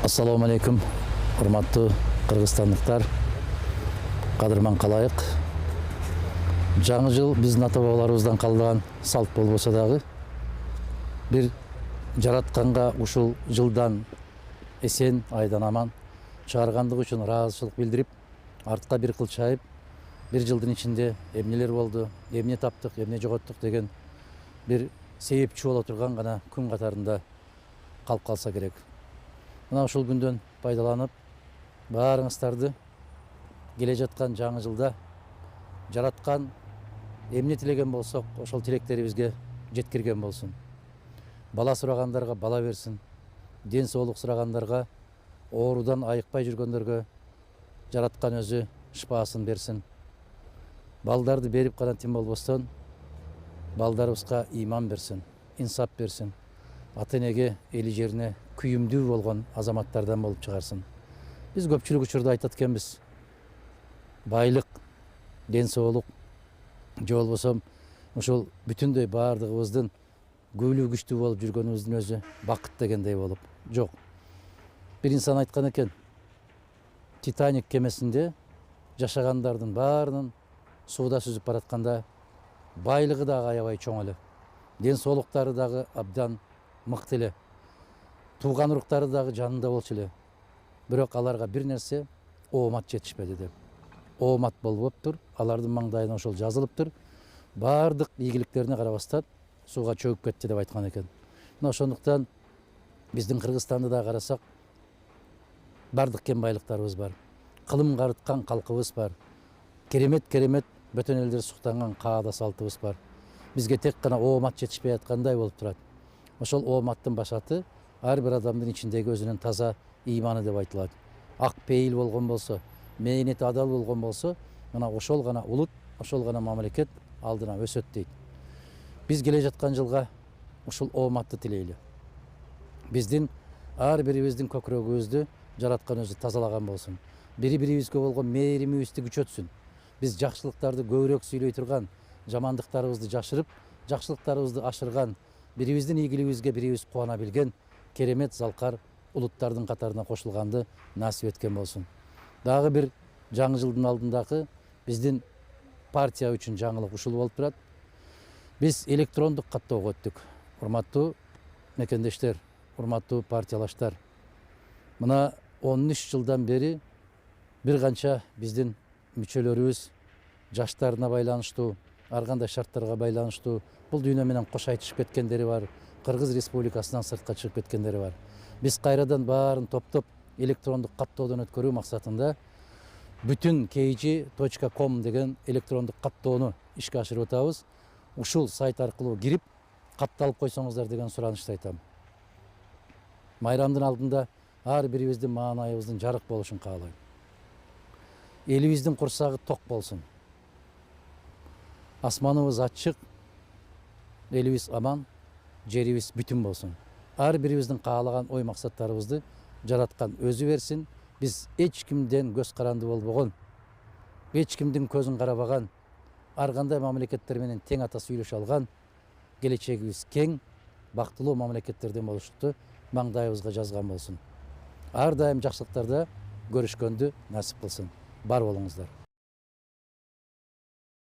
Ассаламу алейкум, урматтуу кыргызстандыктар, кадырман калайык. Жаңы жыл биздин ата бабаларыбыздан калган салт болбосо дагы бир жаратканга ушул жылдан эсен, айдан аман чыгаргандыгы үчүн ыраазычылык билдирип, артка бир кыл чайып, бир жылдын ичинде эмнелер болду, эмне таптык, эмне жоготтук деген бир себепчи боло турган гана күн катарында калып калса керек. Мына ушул күндөн пайдаланып, баарыңыздарды келе жаткан жаңы жылда жараткан эмне тилеген болсок, ошол тилектерибизге жеткирген болсун. Бала сурагандарга бала берсин, ден соолук сурагандарга, оорудан айыкпай жүргөндөргө жараткан өзү шыпаасын берсин. Балдарды берип гана тим болбостон, балдарыбызга иман берсин, инсап берсин. Ата-энеге, эли жерине күйүмдүү болгон азаматтардан болуп чыгарсын. Биз көпчүлүк учурда айтат экенбиз. Байлык, ден соолук, же болбосо ушул бүтүндөй баардыгыбыздын күбөлүү күчтүү болуп жүргөнүбүздүн өзү бакыт дегендей болуп. Жок. Бир инсан айткан экен, Титаник кемесинде жашагандардын баарынын сууда сүзүп баратканда байлыгы дагы аябай чоң эле. Ден соолуктары дагы абдан мыкты эле. Тууган уруктары дагы жанында болчу эле. Бирок аларга бир нерсе оомат жетишпеди деп. Оомат болбоптур, алардын маңдайына ошол жазылыптыр. Баардык ийгиликтерине карабастан сууга чөгүп кетти деп айткан экен. Мына ошондуктан биздин Кыргызстанды да карасак, бардык кен байлыктарыбыз бар. Кылым карыткан калкыбыз бар. Керемет бөтөн элдер суктанган каада салтыбыз бар. Бизге тек гана оомат жетишпей аткандай болуп турат. Ошол ооматтын башаты ар бир адамдын ичиндеги өзүнүн таза ыйманы деп айтылат. Ак пейил болгон болсо, мээнети адал болгон болсо, мына ошол гана улут, ошол гана мамлекет алдына өсөт дейт. Биз келе жаткан жылга ушул ооматты тилейли. Биздин ар бирибиздин көкүрөгүбүздү жараткан өзү тазалаган болсун. Бири-бирибизге болгон мээримибизди күчөтсүн. Биз жакшылыктарды көбүрөөк сүйлөй турган, жамандыктарыбызды жашырып, жакшылыктарыбызды ашырган, бирибиздин ийгилигибизге бирибиз кубана билген керемет залкар улуттардын катарына кошулганды насип эткен болсун. Дагы бир жаңы жылдын алдындагы биздин партия үчүн жаңылык ушул болуп турат. Биз электрондук каттоого өттүк. Урматтуу мекендештер, урматтуу партиялаштар. Мына 13 жылдан бери бир канча биздин мүчөлөрүбүз жаштарына байланыштуу, ар кандай шарттарга байланыштуу бул дүйнө менен кош айтышып кеткендери бар. Кыргыз Республикасынан сыртка чыгып кеткендери бар. Биз кайрадан баарын топтоп электрондук каттоодон өткөрүү максатында бүтүн kg.com деген электрондук каттоону ишке ашырып атабыз. Ушул сайт аркылуу кирип катталып койсоңуздар деген суранычты айтам. Майрамдын алдында ар бирибиздин маанайыбыздын жарык болушун каалайм. Элибиздин курсагы ток болсун. Асманыбыз ачык, элибиз аман, жерибиз бүтүн болсун. Ар бирибиздин каалаган ой максаттарыбызды жараткан өзү берсин. Биз эч кимден көз каранды болбогон, эч кимдин көзүн карабаган, ар кандай мамлекеттер менен тең ата сүйлөшө алган, келечегибиз кең, бактылуу мамлекеттерден болушту маңдайыбызга жазган болсун. Ар дайым жакшылыктарда көрүшкөндү насип кылсын. Бар болуңуздар.